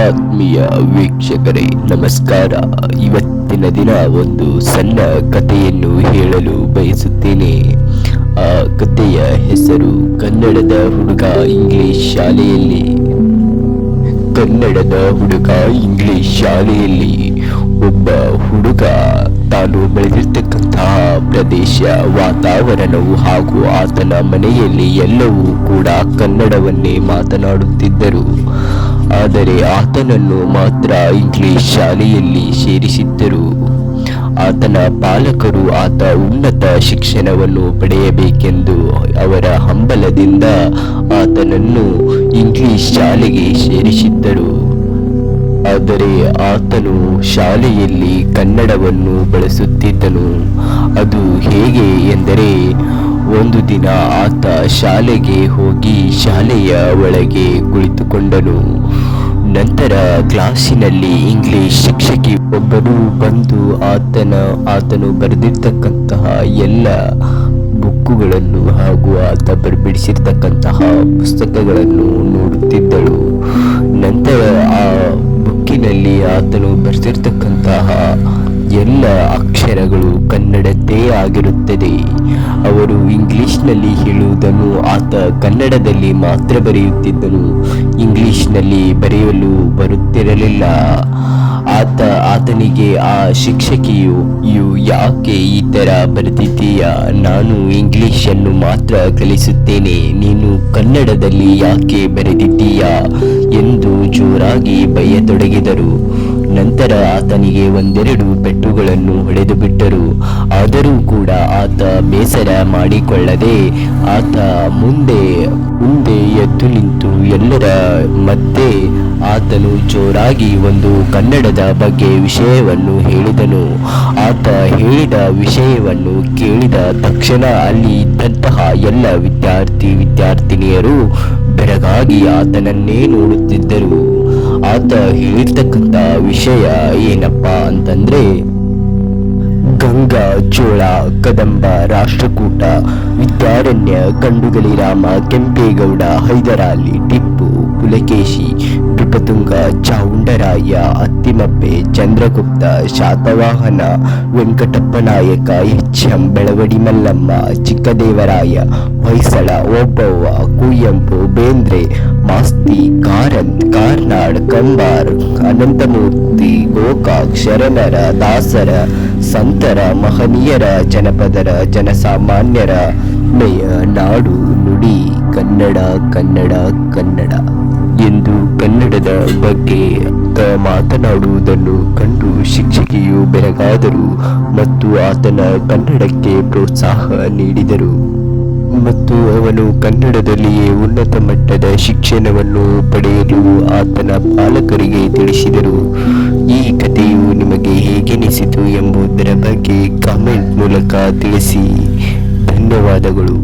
ಆತ್ಮೀಯ ವೀಕ್ಷಕರೇ ನಮಸ್ಕಾರ. ಇವತ್ತಿನ ದಿನ ಒಂದು ಸಣ್ಣ ಕಥೆಯನ್ನು ಹೇಳಲು ಬಯಸುತ್ತೇನೆ. ಆ ಕಥೆಯ ಹೆಸರು ಕನ್ನಡದ ಹುಡುಗ ಇಂಗ್ಲಿಷ್ ಶಾಲೆಯಲ್ಲಿ. ಕನ್ನಡದ ಹುಡುಗ ಇಂಗ್ಲಿಷ್ ಶಾಲೆಯಲ್ಲಿ ಒಬ್ಬ ಹುಡುಗ ತಾನು ಬೆಳೆದಿರ್ತಕ್ಕಂತಹ ಪ್ರದೇಶ, ವಾತಾವರಣವು ಹಾಗೂ ಆತನ ಮನೆಯಲ್ಲಿ ಎಲ್ಲವೂ ಕೂಡ ಕನ್ನಡವನ್ನೇ ಮಾತನಾಡುತ್ತಿದ್ದರು. ಆದರೆ ಆತನನ್ನು ಮಾತ್ರ ಇಂಗ್ಲಿಷ್ ಶಾಲೆಯಲ್ಲಿ ಸೇರಿಸಿದ್ದರು. ಆತನ ಪಾಲಕರು ಆತ ಉನ್ನತ ಶಿಕ್ಷಣವನ್ನು ಪಡೆಯಬೇಕೆಂದು ಅವರ ಹಂಬಲದಿಂದ ಆತನನ್ನು ಇಂಗ್ಲಿಷ್ ಶಾಲೆಗೆ ಸೇರಿಸಿದ್ದರು. ಆದರೆ ಆತನು ಶಾಲೆಯಲ್ಲಿ ಕನ್ನಡವನ್ನು ಬಳಸುತ್ತಿದ್ದನು. ಅದು ಹೇಗೆ ಎಂದರೆ, ಒಂದು ದಿನ ಆತ ಶಾಲೆಗೆ ಹೋಗಿ ಶಾಲೆಯ ಒಳಗೆ ಕುಳಿತುಕೊಂಡನು. ನಂತರ ಕ್ಲಾಸಿನಲ್ಲಿ ಇಂಗ್ಲಿಷ್ ಶಿಕ್ಷಕಿ ಒಬ್ಬರು ಬಂದು ಆತನು ಬರೆದಿರ್ತಕ್ಕಂತಹ ಎಲ್ಲ ಬುಕ್ಕುಗಳನ್ನು ಹಾಗೂ ಆತ ಬಿಡಿಸಿರ್ತಕ್ಕಂತಹ ಪುಸ್ತಕಗಳನ್ನು ನೋಡುತ್ತಿದ್ದಳು. ನಂತರ ಆ ಬುಕ್ಕಿನಲ್ಲಿ ಆತನು ಬರೆದಿರ್ತಕ್ಕಂತಹ ಎಲ್ಲ ಅಕ್ಷರಗಳು ಕನ್ನಡದ್ದೇ ಆಗಿರುತ್ತದೆ. ಅವರು ಇಂಗ್ಲಿಷ್ನಲ್ಲಿ ಹೇಳುವುದನ್ನು ಆತ ಕನ್ನಡದಲ್ಲಿ ಮಾತ್ರ ಬರೆಯುತ್ತಿದ್ದನು. ಇಂಗ್ಲಿಷ್ನಲ್ಲಿ ಬರೆಯಲು ಬರುತ್ತಿರಲಿಲ್ಲ. ಆತನಿಗೆ ಆ ಶಿಕ್ಷಕಿಯು ಯಾಕೆ ಈ ತರ ಬರೆದಿದ್ದೀಯಾ? ನಾನು ಇಂಗ್ಲಿಷನ್ನು ಮಾತ್ರ ಕಲಿಸುತ್ತೇನೆ, ನೀನು ಕನ್ನಡದಲ್ಲಿ ಯಾಕೆ ಬರೆದಿದ್ದೀಯಾ ಎಂದು ಜೋರಾಗಿ ಬೈಯತೊಡಗಿದರು. ನಂತರ ಆತನಿಗೆ ಒಂದೆರಡು ಪೆಟ್ಟುಗಳನ್ನು ಹೊಡೆದು ಬಿಟ್ಟರು. ಆದರೂ ಕೂಡ ಆತ ಬೇಸರ ಮಾಡಿಕೊಳ್ಳದೆ ಆತ ಮುಂದೆ ಎದ್ದು ನಿಂತು ಎಲ್ಲರ ಮಧ್ಯೆ ಆತನು ಜೋರಾಗಿ ಒಂದು ಕನ್ನಡದ ಬಗ್ಗೆ ವಿಷಯವನ್ನು ಹೇಳಿದನು. ಆತ ಹೇಳಿದ ವಿಷಯವನ್ನು ಕೇಳಿದ ತಕ್ಷಣ ಅಲ್ಲಿ ಇದ್ದಂತಹ ಎಲ್ಲ ವಿದ್ಯಾರ್ಥಿನಿಯರು ಬೆರಗಾಗಿ ಆತನನ್ನೇ ನೋಡುತ್ತಿದ್ದರು. ಆತ ಹೇಳಿರ್ತಕ್ಕಂಥ ವಿಷಯ ಏನಪ್ಪಾ ಅಂತಂದ್ರೆ, ಗಂಗಾ, ಚೋಳ, ಕದಂಬ, ರಾಷ್ಟ್ರಕೂಟ, ವಿದ್ಯಾರಣ್ಯ, ಗಂಡುಗಲಿ ರಾಮ, ಕೆಂಪೇಗೌಡ, ಹೈದರಾಲಿ, ಟಿಪ್ಪು, ಪುಲಕೇಶಿ, ನೃಪತುಂಗ, ಚಾವುಂಡರಾಯ, ಅತ್ತಿಮಬ್ಬೆ, ಚಂದ್ರಗುಪ್ತ, ಶಾತವಾಹನ, ವೆಂಕಟಪ್ಪನಾಯಕ, ಎಚ್.ಎಂ. ಬೆಳವಡಿ ಮಲ್ಲಮ್ಮ, ಚಿಕ್ಕದೇವರಾಯ, ಹೊಯ್ಸಳ, ಓಬವ್ವ, ಕುವೆಂಪು, ಬೇಂದ್ರೆ, ಮಾಸ್ತಿ, ಕಾರಂತ್, ಕಾರ್ನಾಡ್, ಕಂಬಾರ್, ಅನಂತಮೂರ್ತಿ, ಗೋಕಾಕ್, ಶರಣರ, ದಾಸರ, ಸಂತರ, ಮಹನೀಯರ, ಜನಪದರ, ಜನಸಾಮಾನ್ಯರ ಮೇಯ ನಾಡು ನುಡಿ ಕನ್ನಡ ಕನ್ನಡ ಕನ್ನಡ ಎಂದು ಕನ್ನಡದ ಬಗ್ಗೆ ಮಾತನಾಡುವುದನ್ನು ಕಂಡು ಶಿಕ್ಷಕಿಯು ಬೆರಗಾದರು ಮತ್ತು ಆತನ ಕನ್ನಡಕ್ಕೆ ಪ್ರೋತ್ಸಾಹ ನೀಡಿದರು ಮತ್ತು ಅವನು ಕನ್ನಡದಲ್ಲಿಯೇ ಉನ್ನತ ಮಟ್ಟದ ಶಿಕ್ಷಣವನ್ನು ಪಡೆಯಲು ಆತನ ಪಾಲಕರಿಗೆ ತಿಳಿಸಿದರು. ಈ ಕಥೆಯು ನಿಮಗೆ ಹೇಗೆನಿಸಿತು ಎಂಬುದರ ಬಗ್ಗೆ ಕಾಮೆಂಟ್ ಮೂಲಕ ತಿಳಿಸಿ. ಧನ್ಯವಾದಗಳು.